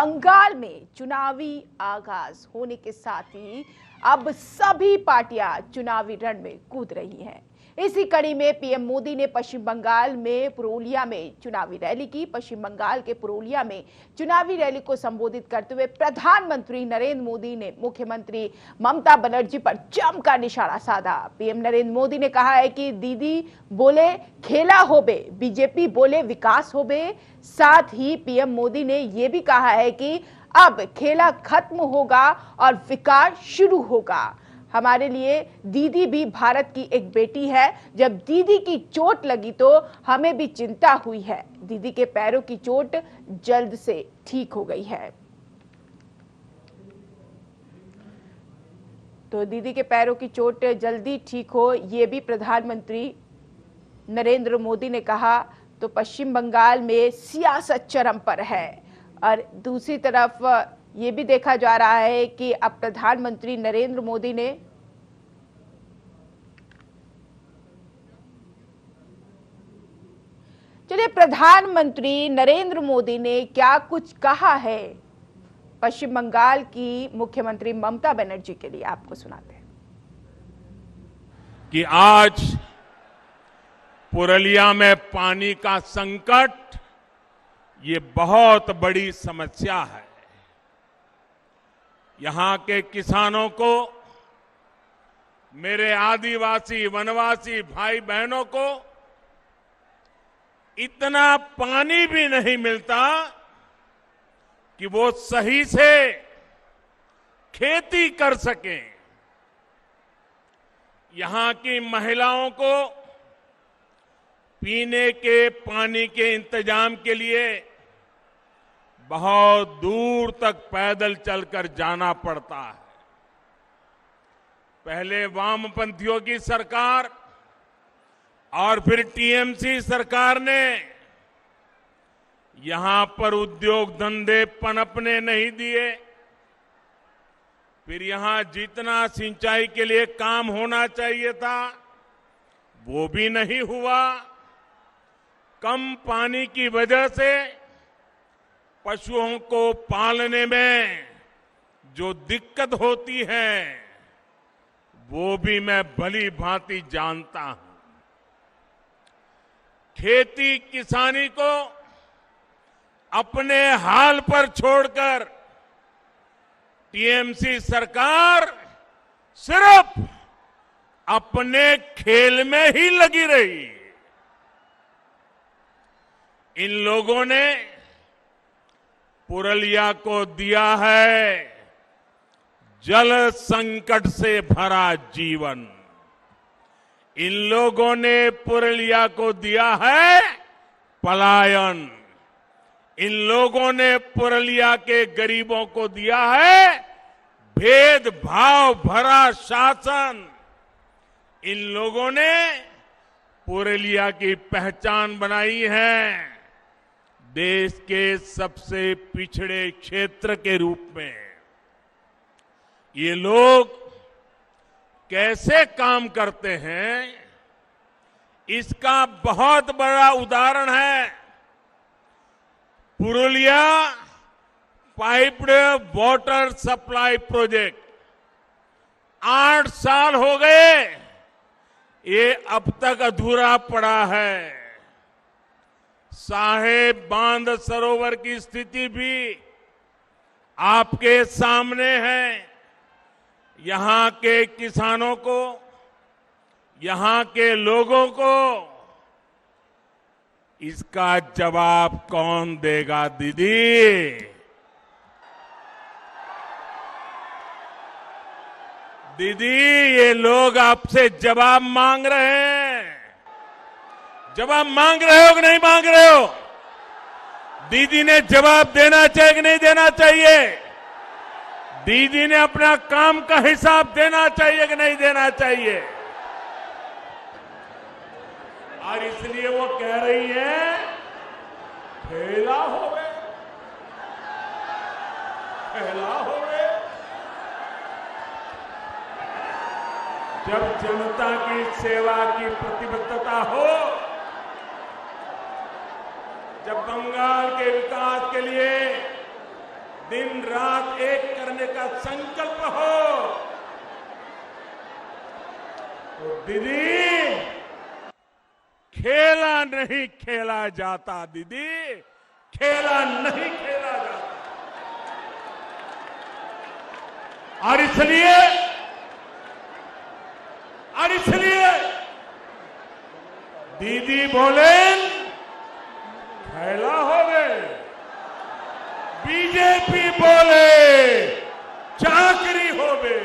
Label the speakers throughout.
Speaker 1: बंगाल में चुनावी आगाज होने के साथ ही अब सभी पार्टियां चुनावी रण में कूद रही हैं। इसी कड़ी में पीएम मोदी ने पश्चिम बंगाल में पुरुलिया में चुनावी रैली की। पश्चिम बंगाल के पुरुलिया में चुनावी रैली को संबोधित करते हुए प्रधानमंत्री नरेंद्र मोदी ने मुख्यमंत्री ममता बनर्जी पर जमकर निशाना साधा। पीएम नरेंद्र मोदी ने कहा है कि दीदी बोले खेला होबे, बीजेपी बोले विकास होबे। साथ ही पीएम मोदी ने यह भी कहा है कि अब खेला खत्म होगा और विकास शुरू होगा। हमारे लिए दीदी भी भारत की एक बेटी है। जब दीदी की चोट लगी तो हमें भी चिंता हुई है। दीदी के पैरों की चोट जल्द से ठीक हो गई है। तो दीदी के पैरों की चोट जल्दी ठीक हो, ये भी प्रधानमंत्री नरेंद्र मोदी ने कहा। तो पश्चिम बंगाल में सियासत चरम पर है और दूसरी तरफ ये भी देखा जा रहा है कि अब प्रधानमंत्री नरेंद्र मोदी ने प्रधानमंत्री नरेंद्र मोदी ने क्या कुछ कहा है पश्चिम बंगाल की मुख्यमंत्री ममता बनर्जी के लिए, आपको सुनाते हैं
Speaker 2: कि आज पुरुलिया में पानी का संकट ये बहुत बड़ी समस्या है। यहां के किसानों को, मेरे आदिवासी वनवासी भाई बहनों को इतना पानी भी नहीं मिलता कि वो सही से खेती कर सकें। यहां की महिलाओं को पीने के पानी के इंतजाम के लिए बहुत दूर तक पैदल चलकर जाना पड़ता है। पहले वामपंथियों की सरकार और फिर टीएमसी सरकार ने यहां पर उद्योग धंधे पनपने नहीं दिए। फिर यहां जितना सिंचाई के लिए काम होना चाहिए था वो भी नहीं हुआ। कम पानी की वजह से पशुओं को पालने में जो दिक्कत होती है वो भी मैं भली भांति जानता हूं। खेती किसानी को अपने हाल पर छोड़कर टीएमसी सरकार सिर्फ अपने खेल में ही लगी रही। इन लोगों ने पुरुलिया को दिया है जल संकट से भरा जीवन। इन लोगों ने पुरुलिया को दिया है पलायन। इन लोगों ने पुरुलिया के गरीबों को दिया है भेदभाव भरा शासन। इन लोगों ने पुरुलिया की पहचान बनाई है देश के सबसे पिछड़े क्षेत्र के रूप में। ये लोग कैसे काम करते हैं इसका बहुत बड़ा उदाहरण है Purulia piped water supply project. 8 साल हो गए ये अब तक अधूरा पड़ा है। साहेब बांध सरोवर की स्थिति भी आपके सामने है। यहां के किसानों को, यहां के लोगों को इसका जवाब कौन देगा दीदी? दीदी ये लोग आपसे जवाब मांग रहे हैं। जवाब मांग रहे हो कि नहीं मांग रहे हो? दीदी ने जवाब देना चाहिए कि नहीं देना चाहिए? दीदी ने अपना काम का हिसाब देना चाहिए कि नहीं देना चाहिए? और इसलिए वो कह रही है खेला होवे, खेला होवे। जब जनता की सेवा की प्रतिबद्धता हो, जब बंगाल के विकास के लिए दिन रात एक करने का संकल्प हो तो दीदी खेला नहीं खेला जाता, दीदी खेला नहीं खेला जाता। और इसलिए दीदी बोले खेला होवे, बीजेपी बोले चाकरी होवे।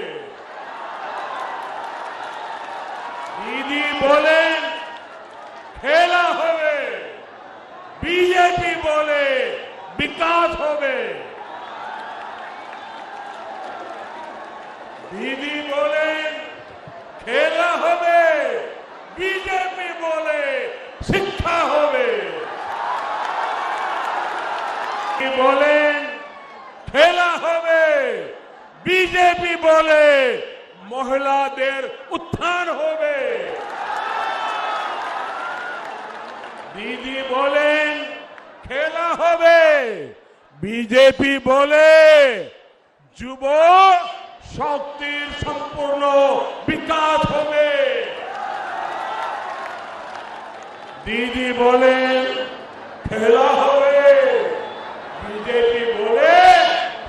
Speaker 2: दीदी बोले खेला होवे, बीजेपी बोले विकास होवे। दीदी बोले खेला होवे, बीजेपी बोले शिक्षा होवे। बोले खेला होवे, बीजेपी बोले महिला देर उत्थान होवे। दीदी बोले खेला होवे, बीजेपी बोले যুব শক্তির সম্পূর্ণ বিকাশ হবে। দিদি বলেন খেলা হবে, বিজেপি বলে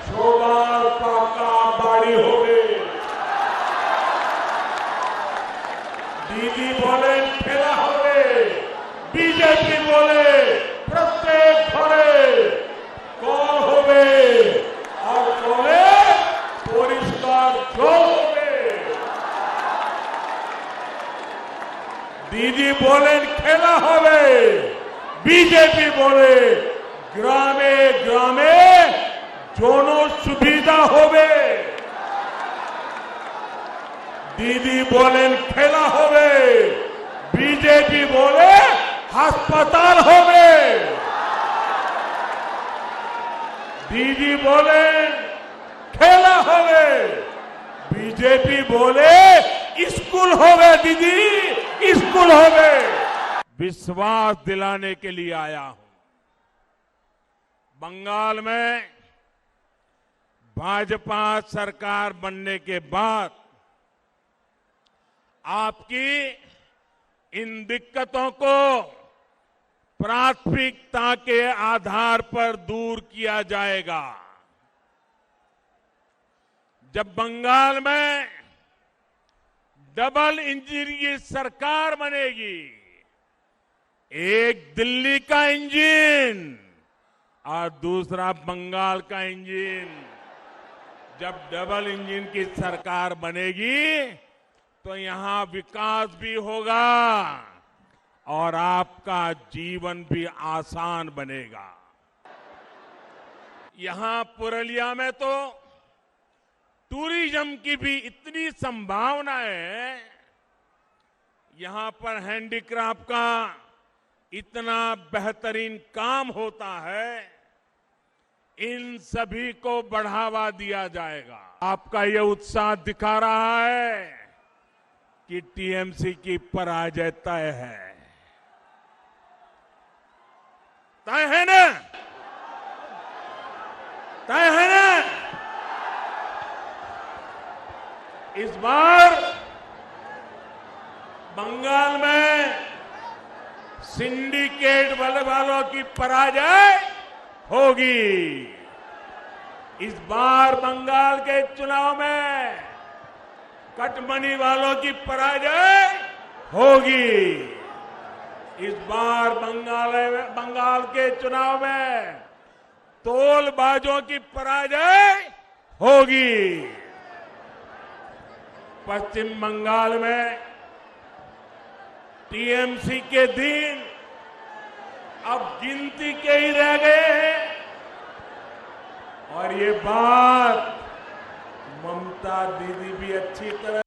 Speaker 2: সবার পাকা বাড়ি হবে। দিদি বলেন খেলা হবে, বিজেপি বলে প্রত্যেক ঘরে কল হবে আর কলে পরিষ্কার জল হবে। দিদি বলেন খেলা হবে, বিজেপি বলে গ্রামে গ্রামে জনসুবিধা হবে। দিদি বলেন খেলা হবে, বিজেপি বলে হাসপাতাল হবে। দিদি বলেন খেলা হবে, बीजेपी बोले स्कूल होवे, दीदी स्कूल होवे। विश्वास दिलाने के लिए आया हूं। बंगाल में भाजपा सरकार बनने के बाद आपकी इन दिक्कतों को प्राथमिकता के आधार पर दूर किया जाएगा। जब बंगाल में डबल इंजन की सरकार बनेगी, एक दिल्ली का इंजन और दूसरा बंगाल का इंजन, जब डबल इंजन की सरकार बनेगी तो यहां विकास भी होगा और आपका जीवन भी आसान बनेगा। यहां पुरलिया में तो टूरिज्म की भी इतनी संभावना है, यहां पर हैंडीक्राफ्ट का इतना बेहतरीन काम होता है, इन सभी को बढ़ावा दिया जाएगा। आपका ये उत्साह दिखा रहा है कि टीएमसी की पराजय तय है। तय है ना? तय है ना? इस बार बंगाल में सिंडिकेट वालों की पराजय होगी। इस बार बंगाल के चुनाव में कटमनी वालों की पराजय होगी। इस बार बंगाल के चुनाव में तोलबाजों की पराजय होगी। पश्चिम बंगाल में टीएमसी के दिन अब गिनती के ही रह गए हैं और ये बात ममता दीदी भी अच्छी तरह।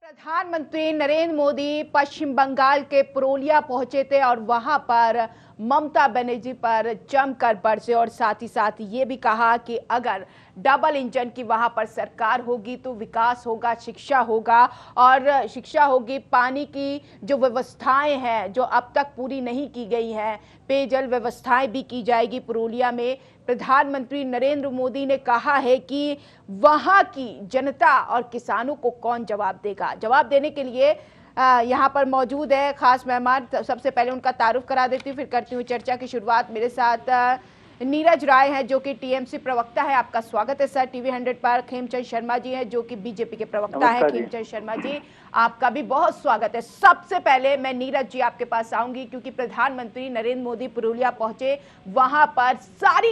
Speaker 1: प्रधानमंत्री नरेंद्र मोदी पश्चिम बंगाल के पुरुलिया पहुंचे थे और वहां पर ममता बनर्जी पर जमकर बरसे और साथ ही साथ ये भी कहा कि अगर डबल इंजन की वहां पर सरकार होगी तो विकास होगा, शिक्षा होगा और शिक्षा होगी, पानी की जो व्यवस्थाएं हैं जो अब तक पूरी नहीं की गई हैं, पेयजल व्यवस्थाएं भी की जाएगी पुरुलिया में। प्रधानमंत्री नरेंद्र मोदी ने कहा है कि वहां की जनता और किसानों को कौन जवाब देगा। जवाब देने के लिए यहाँ पर मौजूद है खास मेहमान। सबसे पहले उनका तारुफ करा देती हूँ, फिर करती हूँ चर्चा की शुरुआत। मेरे साथ नीरज राय हैं जो कि टीएमसी प्रवक्ता है। आपका स्वागत है सर टीवी 100 पर। खेमचंद शर्मा जी हैं जो कि बीजेपी के प्रवक्ता है। खेमचंद शर्मा जी, आपका भी बहुत स्वागत है। सबसे पहले मैं नीरज जी आपके पास आऊंगी क्योंकि प्रधानमंत्री नरेंद्र मोदी पुरुलिया पहुंचे, वहां पर सारी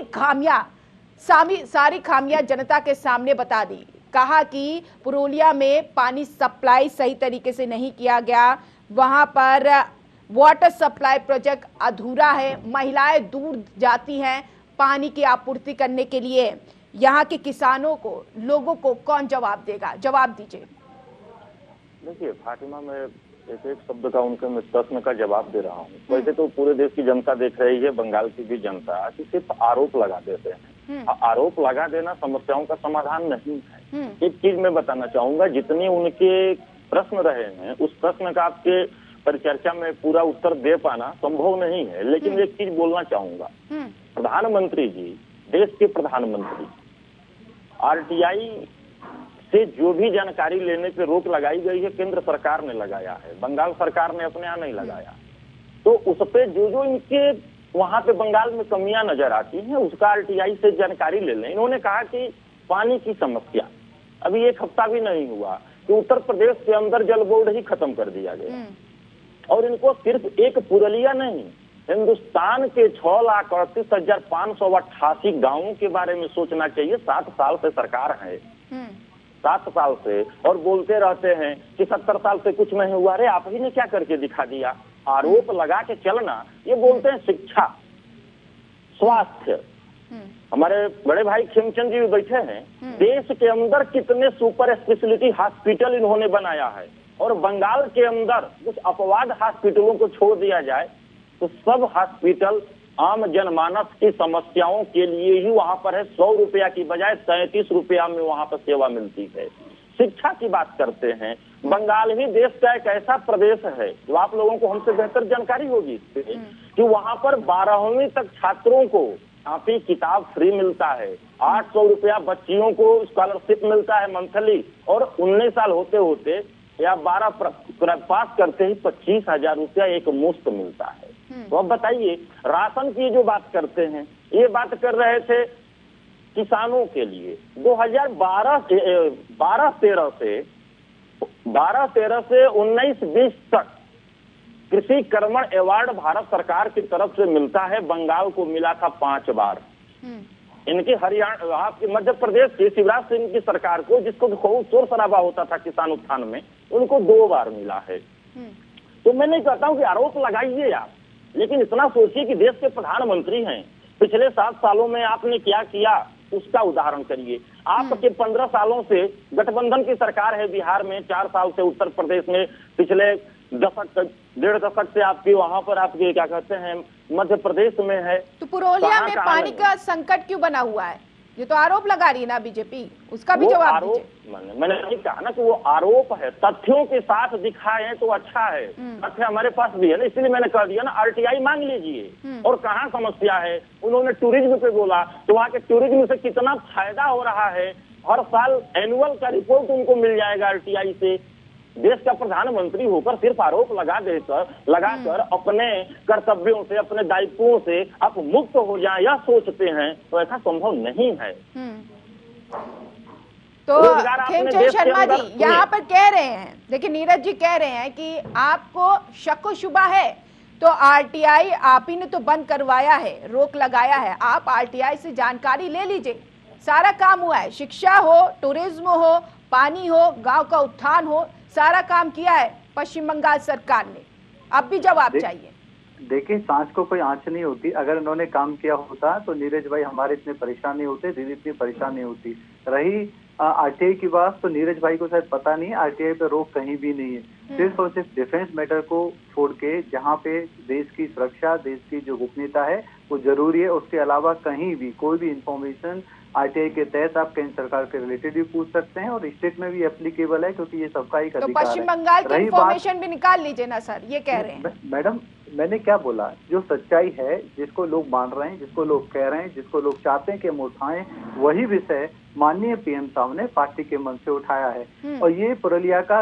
Speaker 1: खामियां जनता के सामने बता दी। कहा कि पुरुलिया में पानी सप्लाई सही तरीके से नहीं किया गया, वहां पर वाटर सप्लाई प्रोजेक्ट अधूरा है, महिलाएं दूर जाती हैं पानी की आपूर्ति करने के लिए। यहाँ के किसानों को, लोगों को कौन जवाब देगा? जवाब दीजिए।
Speaker 3: देखिए फातिमा, मैं एक एक शब्द का उनके प्रश्न का जवाब दे रहा हूँ। वैसे तो पूरे देश की जनता देख रही है, बंगाल की भी जनता, कि सिर्फ आरोप लगा देते हैं। आरोप लगा देना समस्याओं का समाधान नहीं है। एक चीज मैं बताना चाहूंगा, जितने उनके प्रश्न रहे हैं उस प्रश्न का आपके परिचर्चा में पूरा उत्तर दे पाना संभव नहीं है, लेकिन एक चीज बोलना चाहूंगा। प्रधानमंत्री जी, देश के प्रधानमंत्री, आरटीआई से जो भी जानकारी लेने पे रोक लगाई गई है केंद्र सरकार ने लगाया है, बंगाल सरकार ने अपने यहाँ नहीं लगाया। तो उस पे जो इनके वहां पे बंगाल में कमियां नजर आती हैं उसका आरटीआई से जानकारी ले लें। इन्होंने कहा कि पानी की समस्या, अभी एक हफ्ता भी नहीं हुआ कि उत्तर प्रदेश के अंदर जल बोर्ड ही खत्म कर दिया गया। और इनको सिर्फ एक पुरुलिया नहीं, हिंदुस्तान के 6,38,588 गांवों के बारे में सोचना चाहिए। 7 साल से सरकार है, 7 साल से, और बोलते रहते हैं कि 70 साल से कुछ नहीं हुआ। अरे आप ही ने क्या करके दिखा दिया? आरोप लगा के चलना, ये बोलते हैं शिक्षा, स्वास्थ्य। हमारे बड़े भाई खेमचंद जी भी बैठे हैं, देश के अंदर कितने सुपर स्पेशलिटी हॉस्पिटल इन्होंने बनाया है, और बंगाल के अंदर कुछ अपवाद हॉस्पिटलों को छोड़ दिया जाए तो सब हॉस्पिटल आम जनमानस की समस्याओं के लिए ही वहां पर है। 100 रुपया की बजाय 37 रुपया में वहां पर सेवा मिलती है। शिक्षा की बात करते हैं, बंगाल ही देश का एक ऐसा प्रदेश है जो आप लोगों को हमसे बेहतर जानकारी होगी कि वहां पर 12वीं तक छात्रों को कॉपी किताब फ्री मिलता है। 800 रुपया बच्चियों को स्कॉलरशिप मिलता है मंथली, और 19 साल होते होते या 12 पास करते ही 25,000 रुपया एक मुफ्त मिलता है। तो अब बताइए, राशन की जो बात करते हैं, ये बात कर रहे थे किसानों के लिए। 2012-13 से 19-20 तक कृषि कर्मण अवार्ड भारत सरकार की तरफ से मिलता है। बंगाल को मिला था 5 बार। इनकी हरियाणा, आपके मध्य प्रदेश की शिवराज सिंह की सरकार को, जिसको खूब शोर शराबा होता था किसान उत्थान में, उनको 2 बार मिला है। तो मैं नहीं कहता हूँ कि आरोप लगाइए आप, लेकिन इतना सोचिए कि देश के प्रधानमंत्री हैं, पिछले 7 सालों में आपने क्या किया उसका उदाहरण करिए। आपके 15 सालों से गठबंधन की सरकार है बिहार में, 4 साल से उत्तर प्रदेश में, पिछले डेढ़ दशक से आपकी वहां पर आपके क्या कहते हैं मध्य प्रदेश में है।
Speaker 1: तो पुरुलिया में पानी का संकट क्यों बना हुआ है? ये तो आरोप लगा रही है ना बीजेपी, उसका भी जवाब दीजिए।
Speaker 3: मैंने नहीं कहा ना कि वो आरोप है, तथ्यों के साथ दिखाए तो अच्छा है। तथ्य हमारे पास भी है ना, इसलिए मैंने कह दिया ना, आरटीआई मांग लीजिए। और कहाँ समस्या है? उन्होंने टूरिज्म पे बोला, तो वहाँ के टूरिज्म से कितना फायदा हो रहा है। हर साल एनुअल का रिपोर्ट उनको मिल जाएगा आरटीआई से। देश का प्रधानमंत्री होकर सिर्फ आरोप लगाकर अपने कर्तव्यों से, अपने दायित्वों से आप मुक्त हो जाएं या सोचते हैं, तो ऐसा संभव नहीं है।
Speaker 1: तो खेमचंद शर्मा जी यहाँ पर कह रहे हैं, देखिए नीरज जी कह रहे हैं कि आपको शक शुबा है तो आरटीआई आप ही ने तो बंद करवाया है, रोक लगाया है, आप आरटीआई से जानकारी ले लीजिए। सारा काम हुआ है, शिक्षा हो, टूरिज्म हो, पानी हो, गांव का उत्थान हो, सारा काम किया है पश्चिम बंगाल सरकार ने। अब भी जवाब चाहिए।
Speaker 4: देखिए, सांच को कोई आंच नहीं होती। अगर उन्होंने काम किया होता तो नीरज भाई हमारे इतने परेशान नहीं होते, दीदी इतनी परेशान नहीं होती। रही आरटीआई की बात, तो नीरज भाई को शायद पता नहीं है, आरटीआई पे रोक कहीं भी नहीं है। सिर्फ और सिर्फ डिफेंस मैटर को छोड़ के, जहाँ पे देश की सुरक्षा, देश की जो गोपनीयता है वो जरूरी है, उसके अलावा कहीं भी कोई भी इंफॉर्मेशन आरटीआई के तहत आप केंद्र सरकार के रिलेटेड भी पूछ सकते हैं और स्टेट में भी एप्लीकेबल है, क्योंकि ये सबका ही अधिकार है।
Speaker 1: तो पश्चिम बंगाल की इंफॉर्मेशन भी निकाल लीजिए ना सर, ये कह रहे हैं।
Speaker 4: मैडम मैंने क्या बोला, जो सच्चाई है, जिसको लोग मान रहे हैं, जिसको लोग कह रहे हैं, जिसको लोग चाहते हैं कि हम उठाएं, वही विषय माननीय पीएम साहब ने पार्टी के मन से उठाया है। और ये पुरुलिया का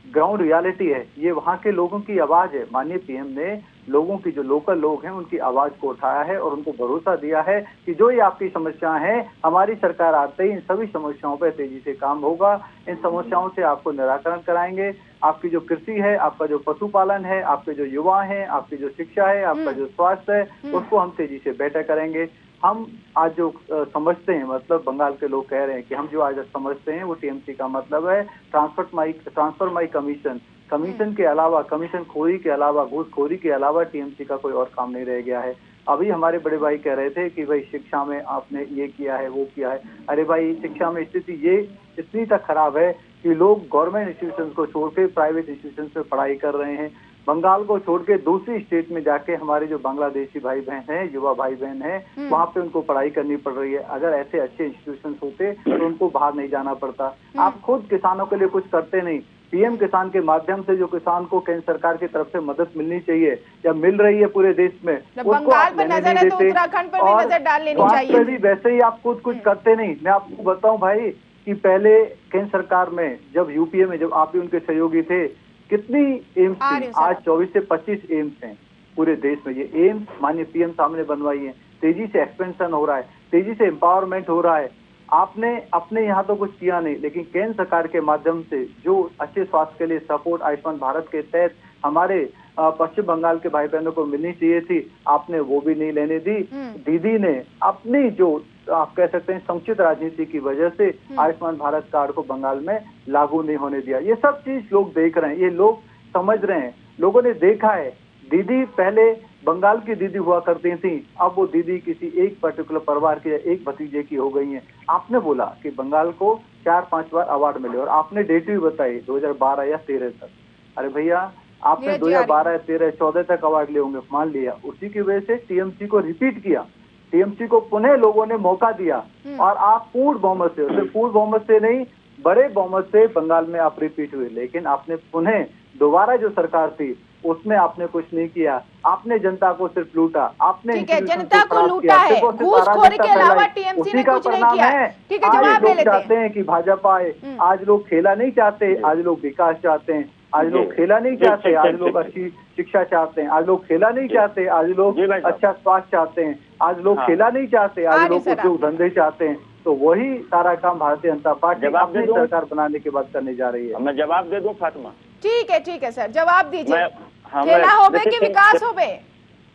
Speaker 4: ग्राउंड रियलिटी है, ये वहाँ के लोगों की आवाज है। माननीय पीएम ने लोगों की, जो लोकल लोग हैं, उनकी आवाज को उठाया है और उनको भरोसा दिया है कि जो ये आपकी समस्याएं हैं, हमारी सरकार आते ही इन सभी समस्याओं पर तेजी से काम होगा, इन समस्याओं से आपको निराकरण कराएंगे। आपकी जो कृषि है, आपका जो पशुपालन है, आपके जो युवा हैं, आपकी जो शिक्षा है, आपका जो स्वास्थ्य है, उसको हम तेजी से बेहतर करेंगे। हम आज जो समझते हैं, मतलब बंगाल के लोग कह रहे हैं कि हम जो आज समझते हैं वो टीएमसी का मतलब है ट्रांसफर माई कमीशन के अलावा, कमीशन खोरी के अलावा, घूसखोरी के अलावा टीएमसी का कोई और काम नहीं रह गया है। अभी हमारे बड़े भाई कह रहे थे कि भाई शिक्षा में आपने ये किया है, वो किया है। अरे भाई, शिक्षा में स्थिति ये इतनी तक खराब है कि लोग गवर्नमेंट इंस्टीट्यूशन को छोड़ के प्राइवेट इंस्टीट्यूशन से पढ़ाई कर रहे हैं। बंगाल को छोड़ के दूसरी स्टेट में जाके हमारे जो बांग्लादेशी भाई बहन हैं, युवा भाई बहन हैं, वहाँ पे उनको पढ़ाई करनी पड़ रही है। अगर ऐसे अच्छे इंस्टीट्यूशन होते तो उनको बाहर नहीं जाना पड़ता। आप खुद किसानों के लिए कुछ करते नहीं। पीएम किसान के माध्यम से जो किसान को केंद्र सरकार की तरफ से मदद मिलनी चाहिए या मिल रही है पूरे देश में,
Speaker 1: बंगाल पर नजर है तो उत्तराखंड पर भी नजर डाल लेनी चाहिए।
Speaker 4: भी वैसे ही आप खुद कुछ करते नहीं। मैं आपको बताऊं भाई कि पहले केंद्र सरकार में, जब यूपीए में, जब आप भी उनके सहयोगी थे, कितनी एम्स थी। आज 24 से 25 एम्स हैं पूरे देश में। ये एम्स माननीय पीएम सामने बनवाई है। तेजी से एक्सपेंशन हो रहा है, तेजी से एम्पावरमेंट हो रहा है। आपने अपने यहाँ तो कुछ किया नहीं, लेकिन केंद्र सरकार के माध्यम से जो अच्छे स्वास्थ्य के लिए सपोर्ट आयुष्मान भारत के तहत हमारे पश्चिम बंगाल के भाई बहनों को मिलनी चाहिए थी, आपने वो भी नहीं लेने दी। दीदी ने अपनी, जो आप कह सकते हैं संकुचित राजनीति की वजह से, आयुष्मान भारत कार्ड को बंगाल में लागू नहीं होने दिया। ये सब चीज लोग देख रहे हैं, ये लोग समझ रहे हैं, लोगों ने देखा है। दीदी पहले बंगाल की दीदी हुआ करती थी, अब वो दीदी किसी एक पर्टिकुलर परिवार के, एक भतीजे की हो गई हैं। आपने बोला कि बंगाल को 4-5 बार अवार्ड मिले और आपने डेट भी बताई 2012 या 13 तक। अरे भैया, आपने 2012, 13, 14 तक अवार्ड लिए होंगे, मान लिया। उसी की वजह से टीएमसी को रिपीट किया, टीएमसी को पुनः लोगों ने मौका दिया और आप पूर्ण बहुमत से, सिर्फ पूर्ण बहुमत से नहीं, बड़े बहुमत से बंगाल में आप रिपीट हुए। लेकिन आपने पुनः दोबारा जो सरकार थी उसमें आपने कुछ नहीं किया। आपने जनता को सिर्फ लूटा, आपने
Speaker 1: जनता को लूटा है, घूसखोरी के अलावा टीएमसी ने कुछ नहीं किया। ठीक है, जवाब ले लेते हैं।
Speaker 4: चाहते हैं कि भाजपा आए, आज लोग खेला नहीं चाहते, आज लोग विकास चाहते हैं। आज लोग खेला नहीं चाहते, आज लोग अच्छी शिक्षा चाहते हैं। आज लोग खेला नहीं चाहते, आज लोग अच्छा स्वास्थ्य चाहते हैं। आज लोग खेला नहीं चाहते, आज लोग उद्योग धंधे चाहते हैं। तो वही सारा काम भारतीय जनता पार्टी अपनी सरकार बनाने के बाद करने जा रही है।
Speaker 3: मैं जवाब दे दूं फातिमा?
Speaker 1: ठीक है सर, जवाब दीजिए। खेला होवे कि विकास होवे?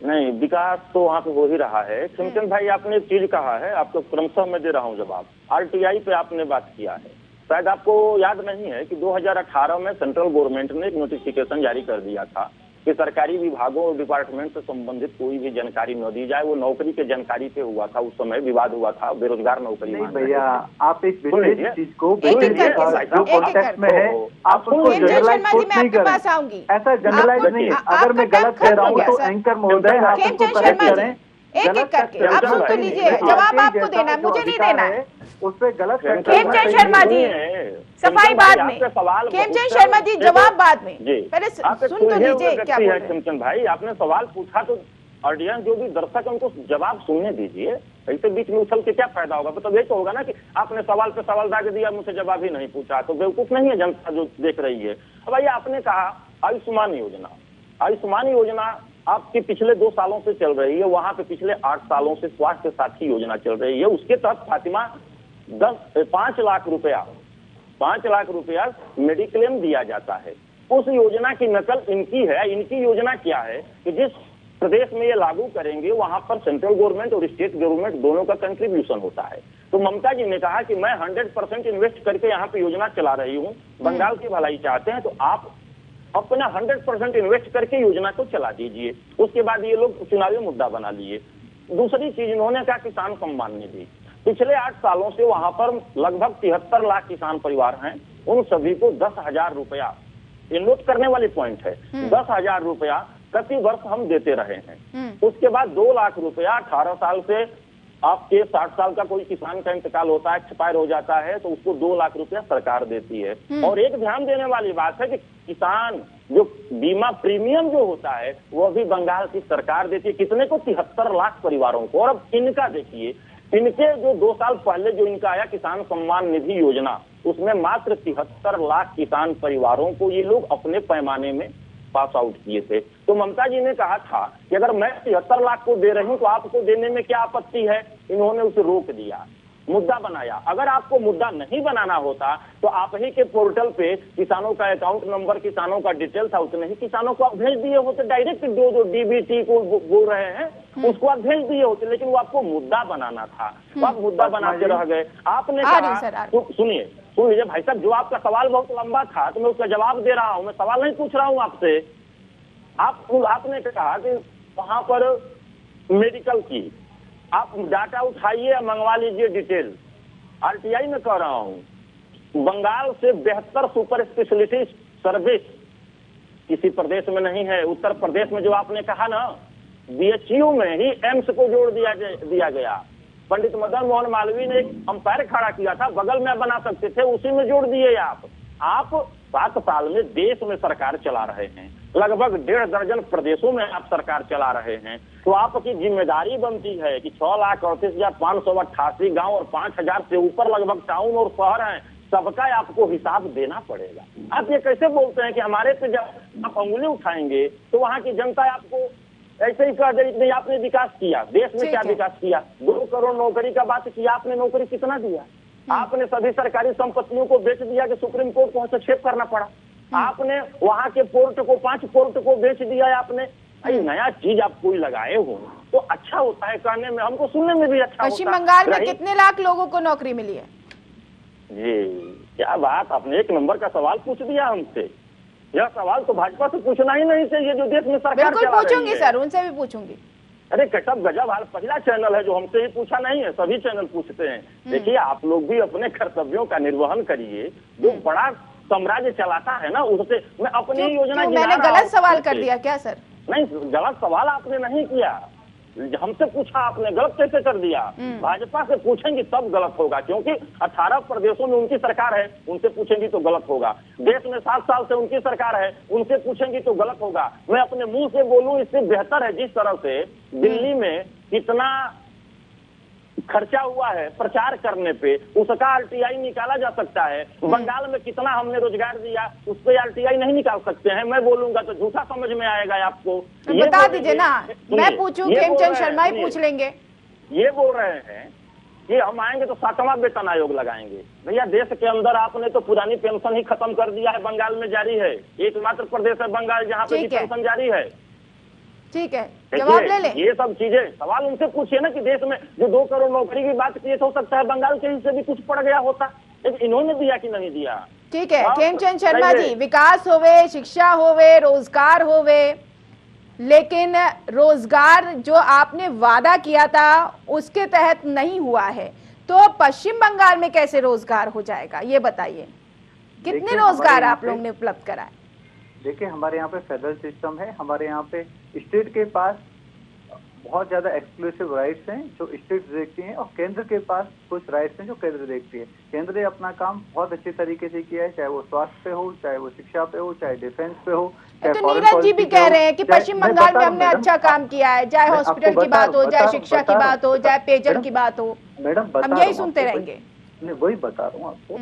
Speaker 3: नहीं, विकास तो वहाँ पे हो ही रहा है। खिमचंद भाई, आपने एक चीज कहा है, आपको क्रमशः मैं दे रहा हूँ जवाब। आरटीआई पे आपने बात किया है, शायद आपको याद नहीं है कि 2018 में सेंट्रल गवर्नमेंट ने एक नोटिफिकेशन जारी कर दिया था कि सरकारी विभागों और डिपार्टमेंट से संबंधित कोई भी जानकारी न दी जाए। वो नौकरी के जानकारी पे हुआ था, उस समय विवाद हुआ था, बेरोजगार नौकरी।
Speaker 4: नहीं भैया, आप एक विशेष चीज को जो कॉन्टेक्स्ट में है आप उसको जनरलाइज नहीं करें, ऐसा जनरलाइज नहीं है। अगर मैं गलत कह रहा हूँ तो एंकर महोदय आप उसको करेक्ट करें।
Speaker 1: एक करके आप सुन तो लीजिए, जवाब आपको देना है, मुझे नहीं देना है।
Speaker 4: उस पर गलत
Speaker 1: खेमचंद शर्मा जी, सफाई बाद में। खेमचंद शर्मा जी, जवाब बाद में, पहले सुन तो लीजिए क्या बोल रहे हैं।
Speaker 3: खेमचंद भाई, आपने सवाल पूछा तो ऑडियंस, जो भी दर्शक है, उनको जवाब सुनने दीजिए। ऐसे बीच में उछल के क्या फायदा होगा? मतलब ये तो होगा ना कि आपने सवाल पे सवाल दाग दिया, मुझसे जवाब ही नहीं पूछा, तो बेवकूफ नहीं है जनता जो देख रही है। अब भाई, आपने कहा आयुष्मान योजना, आयुष्मान योजना आपकी पिछले 2 सालों से चल रही है, वहां पे पिछले 8 सालों से स्वास्थ्य साथी योजना चल रही है। उसके तहत फातिमा 5 लाख रुपया मेडिक्लेम दिया जाता है। उस योजना की नकल इनकी है। इनकी योजना क्या है कि जिस प्रदेश में ये लागू करेंगे वहां पर सेंट्रल गवर्नमेंट और स्टेट गवर्नमेंट दोनों का कंट्रीब्यूशन होता है। तो ममता जी ने कहा कि मैं 100% इन्वेस्ट करके यहाँ पे योजना चला रही हूँ, बंगाल की भलाई चाहते हैं तो आप अपना 100% इन्वेस्ट करके योजना को चला दीजिए। उसके बाद ये लोग चुनावी मुद्दा बना लिए। दूसरी चीज इन्होंने कहा किसान सम्मान निधि। पिछले 8 सालों से वहां पर लगभग 73 लाख किसान परिवार हैं, उन सभी को 10,000 रुपया ये नोट करने वाली पॉइंट है। 10,000 रुपया प्रति वर्ष हम देते रहे हैं। उसके बाद 2 लाख रुपया 18 साल से आपके 60 साल का कोई किसान का इंतकाल होता है, एक्सपायर हो जाता है, तो उसको 2 लाख रुपया सरकार देती है। और एक ध्यान देने वाली बात है कि किसान जो बीमा प्रीमियम जो होता है वो भी बंगाल की सरकार देती है। कितने को? 73 लाख परिवारों को। और अब इनका देखिए, इनके जो 2 साल पहले जो इनका आया किसान सम्मान निधि योजना, उसमें मात्र 73 लाख किसान परिवारों को ये लोग अपने पैमाने में पास आउट किए थे। तो ममता जी ने कहा था कि अगर मैं 73 लाख को दे रही हूं तो आपको देने में क्या आपत्ति है। इन्होंने उसे रोक दिया, मुद्दा बनाया। अगर आपको मुद्दा नहीं बनाना होता तो आप ही के पोर्टल पे किसानों का अकाउंट नंबर, किसानों का डिटेल था, उतने ही किसानों को आप भेज दिए होते। डायरेक्ट जो डीबीटी को बोल रहे हैं उसको आप भेज दिए होते, लेकिन वो आपको मुद्दा बनाना था, तो आप मुद्दा बनाते रह गए। आपने कहा, सुनिए सुन लीजिए भाई साहब, जो आपका सवाल बहुत लंबा था तो मैं उसका जवाब दे रहा हूं। मैं सवाल नहीं पूछ रहा हूं आपसे। आपने कहा कि वहां पर मेडिकल की आप डाटा उठाइए, मंगवा लीजिए डिटेल। आरटीआई में कह रहा हूं, बंगाल से बेहतर सुपर स्पेशलिटी सर्विस किसी प्रदेश में नहीं है। उत्तर प्रदेश में जो आपने कहा ना, बीएचयू में ही एम्स को जोड़ दिया गया। पंडित मदन मोहन मालवीय ने एक अंपायर खड़ा किया था, बगल में बना सकते थे, उसी में जोड़ दिए आप 7 साल में देश में सरकार चला रहे हैं, लगभग 1.5 दर्जन प्रदेशों में आप सरकार चला रहे हैं। तो आपकी जिम्मेदारी बनती है कि 6,38,588 गांव और 5,000 से ऊपर लगभग टाउन और शहर हैं, सबका आपको हिसाब देना पड़ेगा। आप ये कैसे बोलते हैं कि हमारे पे जब आप अंगुली उठाएंगे तो वहां की जनता आपको ऐसे ही कह देगी नहीं आपने विकास किया। देश में क्या विकास किया? 2 करोड़ नौकरी का बात किया आपने, नौकरी कितना दिया? आपने सभी सरकारी संपत्तियों को बेच दिया कि सुप्रीम कोर्ट को हस्तक्षेप करना पड़ा। आपने वहां के पोर्ट को 5 पोर्ट को बेच दिया आपने। नया चीज आप कोई लगाए हो तो अच्छा होता है, कहने में हमको सुनने में भी अच्छा।
Speaker 1: पश्चिम बंगाल में कितने लाख लोगों को नौकरी मिली है?
Speaker 3: जी क्या बात, आपने 1 नंबर का सवाल पूछ दिया हमसे। यह सवाल तो भाजपा से पूछना ही नहीं चाहिए जो देश में सरकार चला रही है।
Speaker 1: बिल्कुल पूछूंगी सर, उनसे भी पूछूंगी।
Speaker 3: अरे गजब गजब हाल, पहला चैनल है जो हमसे ही पूछा नहीं है, सभी चैनल पूछते हैं। देखिए आप लोग भी अपने कर्तव्यों का निर्वहन करिए। जो बड़ा साम्राज्य चलाता है ना, उससे मैं अपनी योजना।
Speaker 1: मैंने गलत सवाल कर दिया क्या सर?
Speaker 3: नहीं, गलत सवाल आपने नहीं किया, हमसे पूछा आपने, गलत कैसे कर दिया? भाजपा से पूछेंगी तब गलत होगा, क्योंकि 18 प्रदेशों में उनकी सरकार है, उनसे पूछेंगी तो गलत होगा। देश में 7 साल से उनकी सरकार है, उनसे पूछेंगी तो गलत होगा। मैं अपने मुंह से बोलूं इससे बेहतर है। जिस तरह से दिल्ली में कितना खर्चा हुआ है प्रचार करने पे, उसका आरटीआई निकाला जा सकता है। बंगाल में कितना हमने रोजगार दिया, उस पर आरटीआई नहीं निकाल सकते हैं। मैं बोलूंगा तो झूठा समझ में आएगा आपको।
Speaker 1: तो बता दीजिए ना, मैं पूछूं, हेमचंद शर्मा ही पूछ लेंगे।
Speaker 3: ये बोल रहे हैं कि हम आएंगे तो 7वां वेतन आयोग लगाएंगे। भैया देश के अंदर आपने तो पुरानी पेंशन ही खत्म कर दिया है, बंगाल में जारी है। एकमात्र प्रदेश है बंगाल जहाँ पे पेंशन जारी है।
Speaker 1: ठीक है, जवाब ले लें।
Speaker 3: ये सब चीजें सवाल उनसे पूछिए ना कि देश में जो 2 करोड़ नौकरी की बात की, तो हो सकता है बंगाल के हिस्से भी कुछ पड़ गया होता, लेकिन इन्होंने दिया कि नहीं दिया।
Speaker 1: ठीक है हेमचंद शर्मा जी, विकास होवे, शिक्षा होवे, रोजगार होवे, लेकिन रोजगार जो आपने वादा किया था उसके तहत नहीं हुआ है, तो पश्चिम बंगाल में कैसे रोजगार हो जाएगा ये बताइए। कितने रोजगार आप लोगों ने उपलब्ध कराए?
Speaker 4: देखिए हमारे यहाँ पे फेडरल सिस्टम है, हमारे यहाँ पे स्टेट के पास बहुत ज्यादा एक्सक्लूसिव राइट्स हैं जो स्टेट देखती हैं, और केंद्र के पास कुछ राइट्स हैं जो केंद्र देखती है। केंद्र ने अपना काम बहुत अच्छे तरीके से किया है, चाहे वो स्वास्थ्य पे हो, चाहे वो शिक्षा पे हो, चाहे डिफेंस पे हो।
Speaker 1: तो नीरज जी भी कह रहे हैं कि पश्चिम बंगाल में हमने अच्छा काम किया है, चाहे हॉस्पिटल की बात हो, चाहे शिक्षा की बात हो, चाहे पेयजल की बात हो।
Speaker 4: मैडम
Speaker 1: हम यही सुनते रहेंगे।
Speaker 4: वही बता रहा हूँ आपको।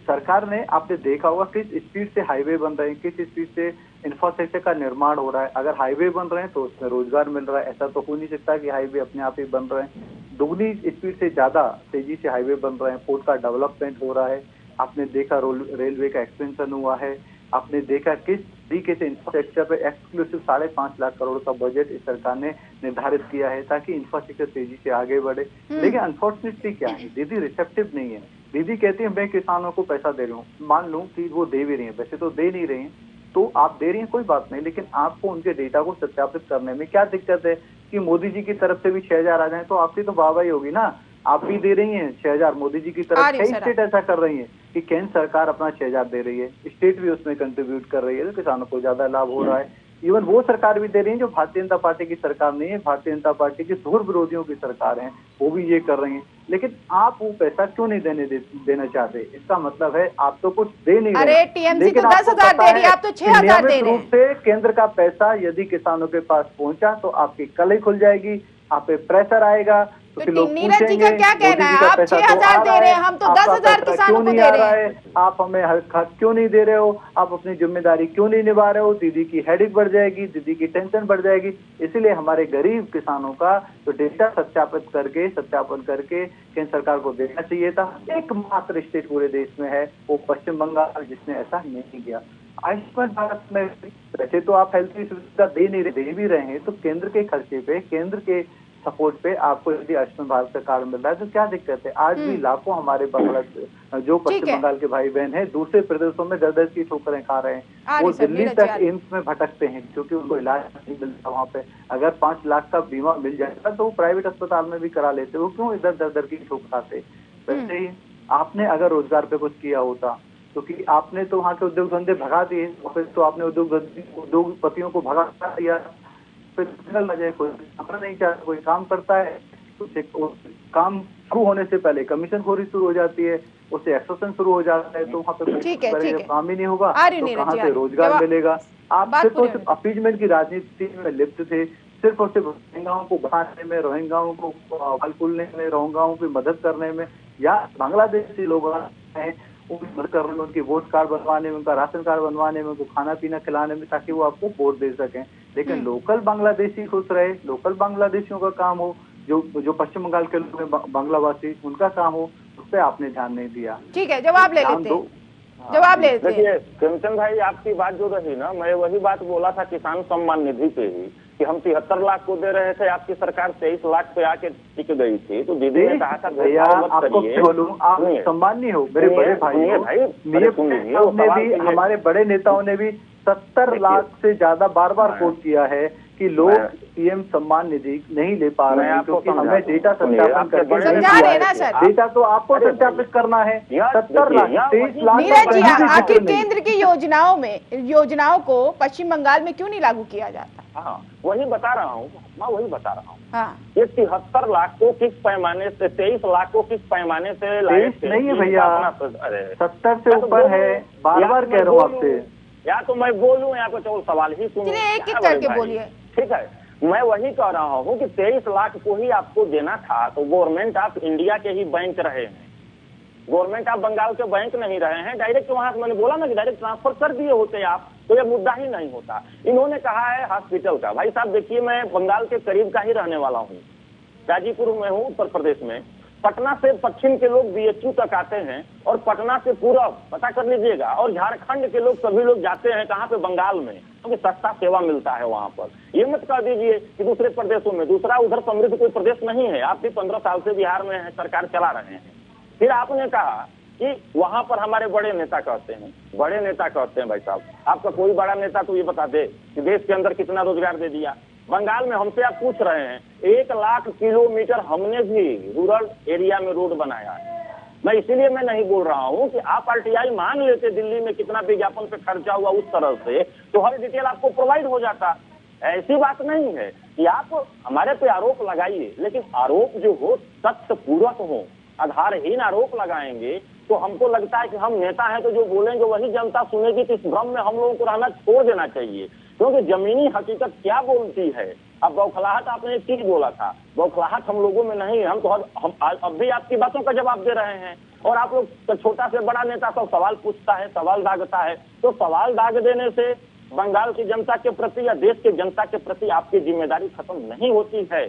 Speaker 4: सरकार ने, आपने देखा होगा किस स्पीड से हाईवे बन रहे हैं, किस स्पीड से इंफ्रास्ट्रक्चर का निर्माण हो रहा है। अगर हाईवे बन रहे हैं तो उसमें रोजगार मिल रहा है, ऐसा तो हो नहीं सकता कि हाईवे अपने आप ही बन रहे हैं। दुगनी स्पीड से ज्यादा तेजी से हाईवे बन रहे हैं, पोर्ट का डेवलपमेंट हो रहा है। आपने देखा रेलवे का एक्सपेंशन हुआ है, आपने देखा किस तरीके से इंफ्रास्ट्रक्चर पे एक्सक्लूसिव 5.5 लाख करोड़ का बजट इस सरकार ने निर्धारित किया है ताकि इंफ्रास्ट्रक्चर तेजी से आगे बढ़े। लेकिन अनफॉर्चुनेटली क्या है, दीदी रिसेप्टिव नहीं है। दीदी कहती है मैं किसानों को पैसा दे रही हूँ, मान लूं कि वो दे भी रही है, वैसे तो दे नहीं रही है, तो आप दे रही हैं कोई बात नहीं, लेकिन आपको उनके डेटा को सत्यापित करने में क्या दिक्कत है कि मोदी जी की तरफ से भी 6,000 आ जाए तो आपकी तो वाहवाही होगी ना। आप भी दे रही हैं 6,000 मोदी जी की तरफ, कई
Speaker 1: सर,
Speaker 4: स्टेट ऐसा कर रही है कि केंद्र सरकार अपना 6,000 दे रही है, स्टेट भी उसमें कंट्रीब्यूट कर रही है, तो किसानों को ज्यादा लाभ हो रहा है। इवन वो सरकार भी दे रही है जो भारतीय जनता पार्टी की सरकार नहीं है, भारतीय जनता पार्टी की धुर विरोधियों की सरकार है, वो भी ये कर रही है। लेकिन आप वो पैसा क्यों नहीं देना चाहते? इसका मतलब है आप तो कुछ दे नहीं रहे।
Speaker 1: अरे टीएमसी तो 10,000 दे रही है, आप तो 6,000 दे रहे हैं।
Speaker 4: रूप से केंद्र का पैसा यदि किसानों के पास पहुंचा तो आपकी कलाई खुल जाएगी, आप पे प्रेशर आएगा,
Speaker 1: तो नीरज जी का क्या कहना है? आप 6,000 दे रहे हैं, हम तो 10,000 किसानों को दे रहे हैं।
Speaker 4: आप हमें हर खत क्यों नहीं दे रहे हो? आप अपनी जिम्मेदारी क्यों नहीं निभा रहे हो? दीदी की हेडेक बढ़ जाएगी, दीदी की टेंशन बढ़ जाएगी। इसीलिए हमारे गरीब किसानों का तो डेटा सत्यापन करके केंद्र सरकार को देना चाहिए था। एकमात्र स्टेट पूरे देश में है वो पश्चिम बंगाल, जिसने ऐसा नहीं किया। आयुष्मान भारत में वैसे तो आप हेल्थ की सुविधा दे भी रहे हैं, तो केंद्र के खर्चे पे, केंद्र के सपोर्ट पे आपको यदि आयुष्मान भारत का कार्ड मिल रहा है तो क्या दिक्कत है? आज भी लाखों हमारे जो पश्चिम बंगाल के भाई बहन हैं दूसरे प्रदेशों में दर्द की ठोकरें खा रहे हैं, वो दिल्ली तक एम्स में भटकते हैं क्योंकि उनको इलाज नहीं मिलता वहाँ पे। अगर 5 लाख का बीमा मिल जाता तो वो प्राइवेट अस्पताल में भी करा लेते, वो क्यों इधर दर की ठोक खाते? वैसे ही आपने अगर रोजगार पे कुछ किया होता, क्योंकि आपने तो वहाँ के उद्योग धंधे भगा दिए, फिर तो आपने उद्योगपतियों को भगा दिया, फिर कोई काम नहीं चाहता, कोई काम करता है तो काम शुरू होने से पहले कमीशन खोरी शुरू हो जाती है, उससे एक्सेशन शुरू हो जाता है, तो वहाँ पे काम ही नहीं होगा तो कहाँ से रोजगार मिलेगा? आप सिर्फ और सिर्फ अपीजमेंट की राजनीति में लिप्त थे, सिर्फ और सिर्फ रोहिंग्याओं को बढ़ाने में, रोहिंग्याओं को फल फूलने में, रोहिंग्याओं की मदद करने में, या बांग्लादेशी लोग हैं उनकी मदद करने में, उनकी वोट कार्ड बनवाने में, उनका राशन कार्ड बनवाने में, उनको खाना पीना खिलाने में, ताकि वो आपको वोट दे सकें। लेकिन लोकल बांग्लादेशी खुश रहे, लोकल बांग्लादेशियों का काम हो, जो पश्चिम बंगाल के लोग हैं बांग्लावासी, उनका काम हो, उस पर आपने ध्यान नहीं दिया।
Speaker 1: ठीक है, जवाब ले लेते हैं। जवाब ले लेते हैं।
Speaker 3: देखिए प्रेमचंद भाई, आपकी बात जो रही ना, मैं वही बात बोला था किसान सम्मान निधि पे ही कि हम 73 लाख को दे रहे थे, आपकी सरकार 23 लाख पे आके टिक गई थी। तो दीदी ने कहा था
Speaker 4: भैया आपको बोलूं, आप सम्मान नहीं हो, मेरे बड़े भाई हमारे बड़े नेताओं ने भी 70 लाख से ज्यादा बार कोट किया है कि लोग पीएम सम्मान निधि नहीं ले पा रहे हैं क्योंकि हमें डेटा सत्यापन करके डेटा तो आपको सत्यापित करना है। 70 लाख 23 लाख।
Speaker 1: नीरज जी, आखिर केंद्र की योजनाओं को पश्चिम बंगाल में क्यों नहीं लागू किया जाता?
Speaker 3: हाँ, वही बता रहा हूँ ये 73 लाख को किस पैमाने से, 23 लाख को किस पैमाने से लाए थे? नहीं है भैया,
Speaker 4: 70 से ऊपर है, बार कह रहा हूँ आपसे।
Speaker 3: या तो मैं बोलूं या तो केवल सवाल ही सुनो,
Speaker 1: एक एक करके बोलिए।
Speaker 3: ठीक है, मैं वही कह रहा हूँ कि 23 लाख को ही आपको देना था, तो गवर्नमेंट ऑफ इंडिया के ही बैंक रहे हैं, गवर्नमेंट ऑफ बंगाल के बैंक नहीं रहे हैं। डायरेक्ट वहां मैंने बोला ना कि डायरेक्ट ट्रांसफर कर दिए होते आप तो ये मुद्दा ही नहीं होता। इन्होंने कहा है हॉस्पिटल का। भाई साहब देखिए, मैं बंगाल के करीब का ही रहने वाला हूँ, गाजीपुर में हूँ, उत्तर प्रदेश में। पटना से पश्चिम के लोग बीएचयू तक आते हैं और पटना से पूरब, पता कर लीजिएगा, और झारखंड के लोग सभी लोग जाते हैं कहाँ पे? बंगाल में, क्योंकि सस्ता सेवा मिलता है वहां पर। ये मत कह दीजिए कि दूसरे प्रदेशों में, दूसरा उधर समृद्ध कोई प्रदेश नहीं है। आप भी 15 साल से बिहार में है, सरकार चला रहे हैं। फिर आपने कहा कि वहां पर हमारे बड़े नेता कहते हैं। भाई साहब, आपका कोई बड़ा नेता तो ये बता दे कि देश के अंदर कितना रोजगार दे दिया। बंगाल में हमसे आप पूछ रहे हैं, 1 लाख किलोमीटर हमने भी रूरल एरिया में रोड बनाया है। मैं इसीलिए मैं नहीं बोल रहा हूँ कि आप आरटीआई मान लेते दिल्ली में कितना विज्ञापन पे खर्चा हुआ उस तरह से, तो हर डिटेल आपको प्रोवाइड हो जाता। ऐसी बात नहीं है कि आप हमारे पे आरोप लगाइए, लेकिन आरोप जो हो तथ्य पूरक हो। आधारहीन आरोप लगाएंगे तो हमको लगता है कि हम नेता हैं, तो जो बोलेंगे वही जनता सुनेगी। तो इस भ्रम में हम लोगों को रहना छोड़ देना चाहिए, क्योंकि जमीनी हकीकत क्या बोलती है। अब बौखलाहट, आपने एक चीज बोला था, बौखलाहट हम लोगों में नहीं है। हम अब भी आपकी बातों का जवाब दे रहे हैं, और आप लोग छोटा से बड़ा नेता सब सवाल पूछता है, सवाल दागता है। तो सवाल दाग देने से बंगाल की जनता के प्रति या देश की जनता के प्रति आपकी जिम्मेदारी खत्म नहीं होती है।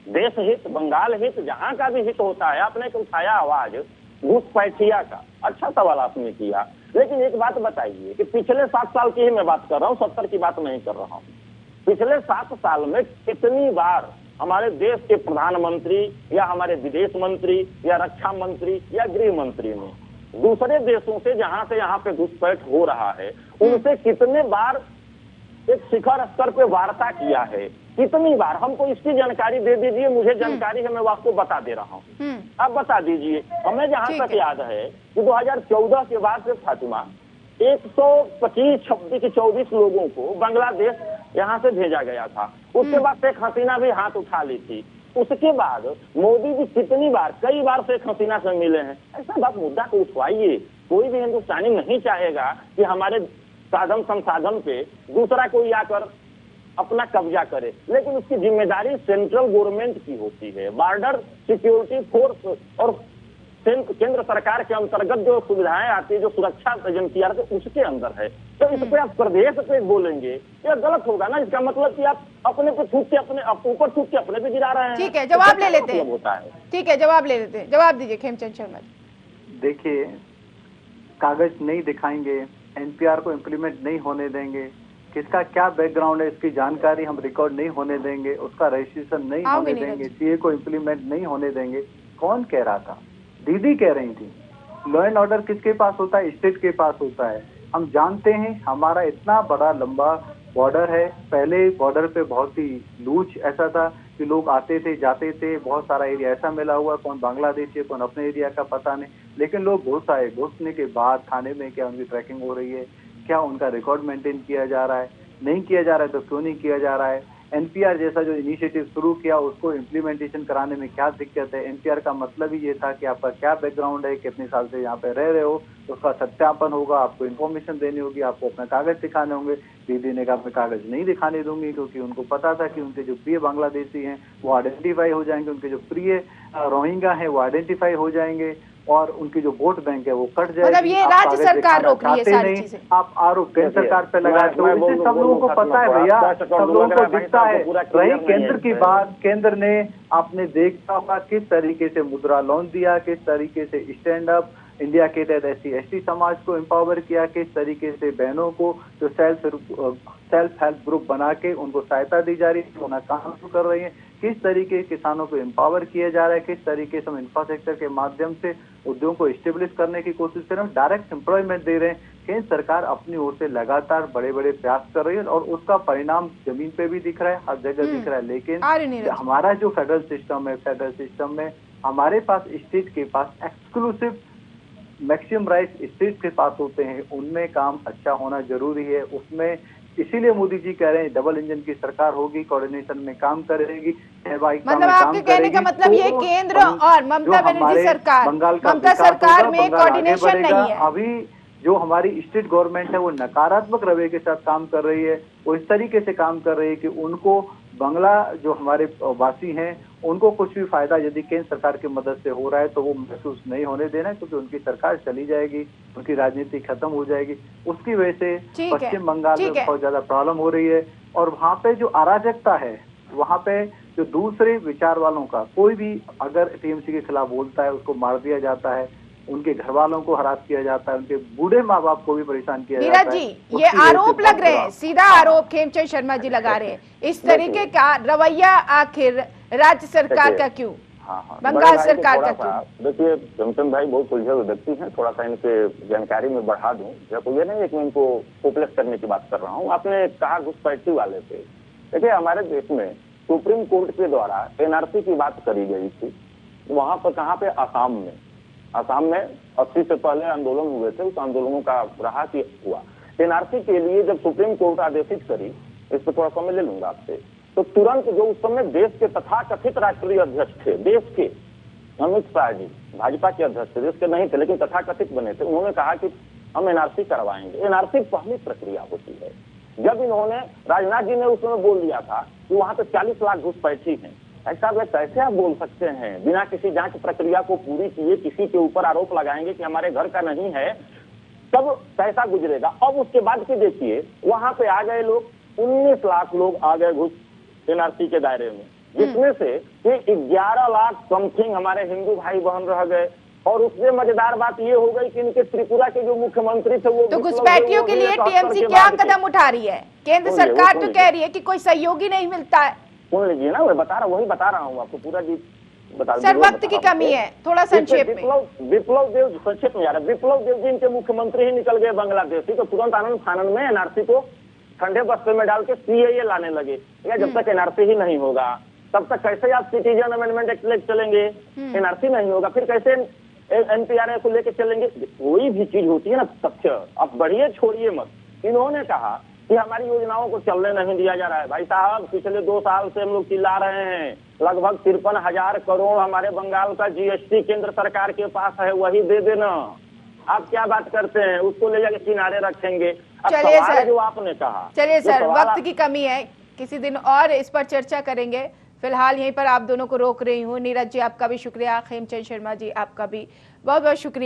Speaker 3: देश हित, बंगाल हित, जहाँ का भी हित होता है। आपने उठाया आवाज घुसपैठिया का, अच्छा सवाल आपने किया। लेकिन एक बात बताइए कि पिछले 7 साल की ही मैं बात कर रहा हूँ, 70 की बात नहीं कर रहा हूँ। पिछले 7 साल में कितनी बार हमारे देश के प्रधानमंत्री या हमारे विदेश मंत्री या रक्षा मंत्री या गृह मंत्री ने दूसरे देशों से जहां से यहाँ पे घुसपैठ हो रहा है, उनसे कितने बार एक शिखर स्तर पे वार्ता किया है? कितनी बार हमको इसकी जानकारी दे दीजिए, मुझे जानकारी है, मैं आपको बता दे रहा हूँ, आप बता दीजिए। हमें जहाँ तक याद है कि 2014 के बाद से फातिमा 125-24 लोगों को बांग्लादेश यहाँ से भेजा गया था। उसके बाद शेख हसीना भी हाथ उठा ली थी। उसके बाद मोदी जी कितनी बार, कई बार शेख हसीना से मिले हैं। ऐसा बात मुद्दा को उठवाइए। कोई भी हिंदुस्तानी नहीं चाहेगा कि हमारे साधन संसाधन पे दूसरा कोई आकर अपना कब्जा करे, लेकिन उसकी जिम्मेदारी सेंट्रल गवर्नमेंट की होती है। बॉर्डर सिक्योरिटी फोर्स और केंद्र सरकार के अंतर्गत जो सुविधाएं आती है, जो सुरक्षा एजेंसियां आती है, उसके अंदर है। तो इस पे आप प्रदेश पे बोलेंगे, यह गलत होगा ना। इसका मतलब कि आप अपने पे छूट के अपने ऊपर छूट के अपने पे गिरा रहे हैं।
Speaker 1: ठीक है, जवाब ले लेते हैं।
Speaker 3: होता है,
Speaker 1: ठीक है, जवाब ले लेते हैं। जवाब दीजिए खेमचंद शर्मा जी।
Speaker 4: देखिए, कागज नहीं दिखाएंगे, एनपीआर को इम्प्लीमेंट नहीं होने देंगे, किसका क्या बैकग्राउंड है इसकी जानकारी हम रिकॉर्ड नहीं होने देंगे, उसका रजिस्ट्रेशन नहीं होने देंगे, सीए को इम्प्लीमेंट नहीं होने देंगे। कौन कह रहा था? दीदी कह रही थी। लॉ एंड ऑर्डर किसके पास होता है? स्टेट के पास होता है। हम जानते हैं हमारा इतना बड़ा लंबा बॉर्डर है। पहले बॉर्डर पे बहुत ही लूज ऐसा था कि लोग आते थे जाते थे, बहुत सारा एरिया ऐसा मिला हुआ, कौन बांग्लादेशी है कौन अपने एरिया का पता नहीं। लेकिन लोग घुस आए, घुसने के बाद थाने में क्या उनकी ट्रैकिंग हो रही है, क्या उनका रिकॉर्ड मेंटेन किया जा रहा है, नहीं किया जा रहा है तो क्यों नहीं किया जा रहा है। एनपीआर जैसा जो इनिशिएटिव शुरू किया उसको इम्प्लीमेंटेशन कराने में क्या दिक्कत है। एनपीआर का मतलब ही ये था कि आपका क्या बैकग्राउंड है, कितने साल से यहाँ पे रह रहे हो, तो उसका सत्यापन होगा, आपको इन्फॉर्मेशन देनी होगी, आपको अपना कागज दिखाने होंगे। दीदी ने कहा मैं कागज नहीं दिखाने दूंगी, क्योंकि उनको पता था कि उनके जो प्रिय बांग्लादेशी हैं वो आइडेंटिफाई हो जाएंगे, उनके जो प्रिय रोहिंग्या हैं वो आइडेंटिफाई हो जाएंगे और उनकी जो वोट बैंक है वो कट जाएगी।
Speaker 1: मतलब ये राज्य सरकार रोक रही है सारी चीजें।
Speaker 4: आप आरोप केंद्र सरकार पे लगाते हो, इससे सब लोगों को पता है भैया, सब लोगों को दिखता है। रही केंद्र की बात, केंद्र ने आपने देखा होगा किस तरीके से मुद्रा लोन दिया, किस तरीके से स्टैंड अप इंडिया के तहत SC/ST समाज को एम्पावर किया, किस तरीके से बहनों को जो सेल्फ हेल्प ग्रुप बना के उनको सहायता दी जा रही है, उन्हें काम शुरू कर रही है, किस तरीके किसानों को एम्पावर किया जा रहा है, किस तरीके से हम इंफ्रास्ट्रक्चर के माध्यम से उद्योग को स्टेब्लिश करने की कोशिश कर रहे हैं, डायरेक्ट एम्प्लॉयमेंट दे रहे हैं। केंद्र सरकार अपनी ओर से लगातार बड़े बड़े प्रयास कर रही है और उसका परिणाम जमीन पे भी दिख रहा है, हर जगह दिख रहा है। लेकिन हमारा जो फेडरल सिस्टम है, फेडरल सिस्टम में हमारे पास स्टेट के पास एक्सक्लूसिव मैक्सिमम राइट स्टेट के पास होते हैं, उनमें काम अच्छा होना जरूरी है। उसमें इसीलिए मोदी जी कह रहे हैं डबल इंजन की सरकार होगी, कोऑर्डिनेशन में काम करेगी।
Speaker 1: मतलब आपके कहने का मतलब ये केंद्र और ममता बनर्जी सरकार, ममता सरकार में कोऑर्डिनेशन नहीं है।
Speaker 4: अभी जो हमारी स्टेट गवर्नमेंट है वो नकारात्मक रवैये के साथ काम कर रही है, वो इस तरीके से काम कर रही है कि उनको बांग्ला जो हमारे वासी हैं उनको कुछ भी फायदा यदि केंद्र सरकार की मदद से हो रहा है तो वो महसूस नहीं होने देना, क्योंकि उनकी सरकार चली जाएगी, उनकी राजनीति खत्म हो जाएगी। उसकी वजह से पश्चिम बंगाल में बहुत ज्यादा प्रॉब्लम हो रही है। और वहाँ पे जो अराजकता है, वहाँ पे जो दूसरे विचार वालों का कोई भी अगर टीएमसी के खिलाफ बोलता है उसको मार दिया जाता है, उनके घर वालों को हरास किया जाता है, उनके बूढ़े माँ बाप को भी परेशान किया जाता है।
Speaker 1: नीरज जी, ये आरोप लग रहे हैं, सीधा आरोप खेमचंद शर्मा जी लगा रहे हैं। इस तरीके का रवैया आखिर राज्य सरकार का क्यों, बंगाल सरकार का क्यों?
Speaker 3: देखिए खेमचंद भाई बहुत सुलझे हुए व्यक्ति हैं, थोड़ा सा इनके जानकारी में बढ़ा दूं। जब ये नहीं है कि इनको होपलेस करने की बात कर रहा हूँ। आपने कहा घुसपैठी वाले पे, देखिए हमारे देश में सुप्रीम कोर्ट के द्वारा NRC की बात करी गई थी। वहां पर कहाँ पे? आसाम में 80 से पहले आंदोलन हुए थे, उस आंदोलनों का रहा कि हुआ। NRC के लिए जब सुप्रीम कोर्ट आदेशित करी, इस पर थोड़ा समय ले लूंगा आपसे, तो तुरंत जो उस समय देश के तथाकथित राष्ट्रीय अध्यक्ष थे, देश के अमित शाह जी, भाजपा के अध्यक्ष थे, देश के नहीं थे लेकिन तथाकथित बने थे, उन्होंने कहा कि हम NRC करवाएंगे। NRC पहली प्रक्रिया होती है। जब इन्होंने, राजनाथ जी ने उस समय बोल दिया था कि वहां पे 40 लाख घुसपैठी हैं, ऐसा वे कैसे आप बोल सकते हैं? बिना किसी जांच प्रक्रिया को पूरी किए किसी के ऊपर आरोप लगाएंगे कि हमारे घर का नहीं है, तब कैसा गुजरेगा? अब उसके बाद के देखिए वहां पे आ गए लोग, 19 लाख लोग आ गए घुस NRC के दायरे में, जिसमें से 11 लाख समथिंग हमारे हिंदू भाई बहन रह गए। और उससे मजेदार बात ये हो गई कि इनके त्रिपुरा के जो मुख्यमंत्री थे वो,
Speaker 1: तो घुसपैठियों के लिए टीएमसी क्या कदम उठा रही है? केंद्र सरकार तो कह रही है कि कोई सहयोगी नहीं मिलता है।
Speaker 3: सुन लीजिए ना, वही बता रहा हूँ आपको, पूरा जी बता।
Speaker 1: सर वक्त की कमी है, थोड़ा संक्षेप में।
Speaker 3: विप्लव देव, संक्षेप में यार, विप्लव देव जी इनके मुख्यमंत्री ही निकल गए बांग्लादेशी, तो तुरंत आनंद फानन में NRC को ठंडे बस्ते में डाल के सीएए लाने लगे। या जब तक एनआरसी ही नहीं होगा तब तक कैसे आप सिटीजन अमेंडमेंट एक्ट लेके चलेंगे? एनआरसी नहीं होगा फिर कैसे एनपीआर को लेके चलेंगे? कोई भी चीज होती है ना तथ्य अब बढ़िए छोड़िए मत। इन्होंने कहा कि हमारी योजनाओं को चलने नहीं दिया जा रहा है। भाई साहब पिछले 2 साल से हम लोग चिल्ला रहे हैं, लगभग 53,000 करोड़ हमारे बंगाल का जीएसटी केंद्र सरकार के पास है, वही दे देना। आप क्या बात करते हैं? उसको ले जाके किनारे रखेंगे। अब
Speaker 1: चलिए
Speaker 3: सवाल
Speaker 1: सर,
Speaker 3: जो आपने कहा,
Speaker 1: चलिए
Speaker 3: जो
Speaker 1: सर,
Speaker 3: सवाल
Speaker 1: वक्त की कमी है, किसी दिन और इस पर चर्चा करेंगे। फिलहाल यहीं पर आप दोनों को रोक रही हूँ। नीरज जी आपका भी शुक्रिया, खेमचंद शर्मा जी आपका भी बहुत बहुत शुक्रिया।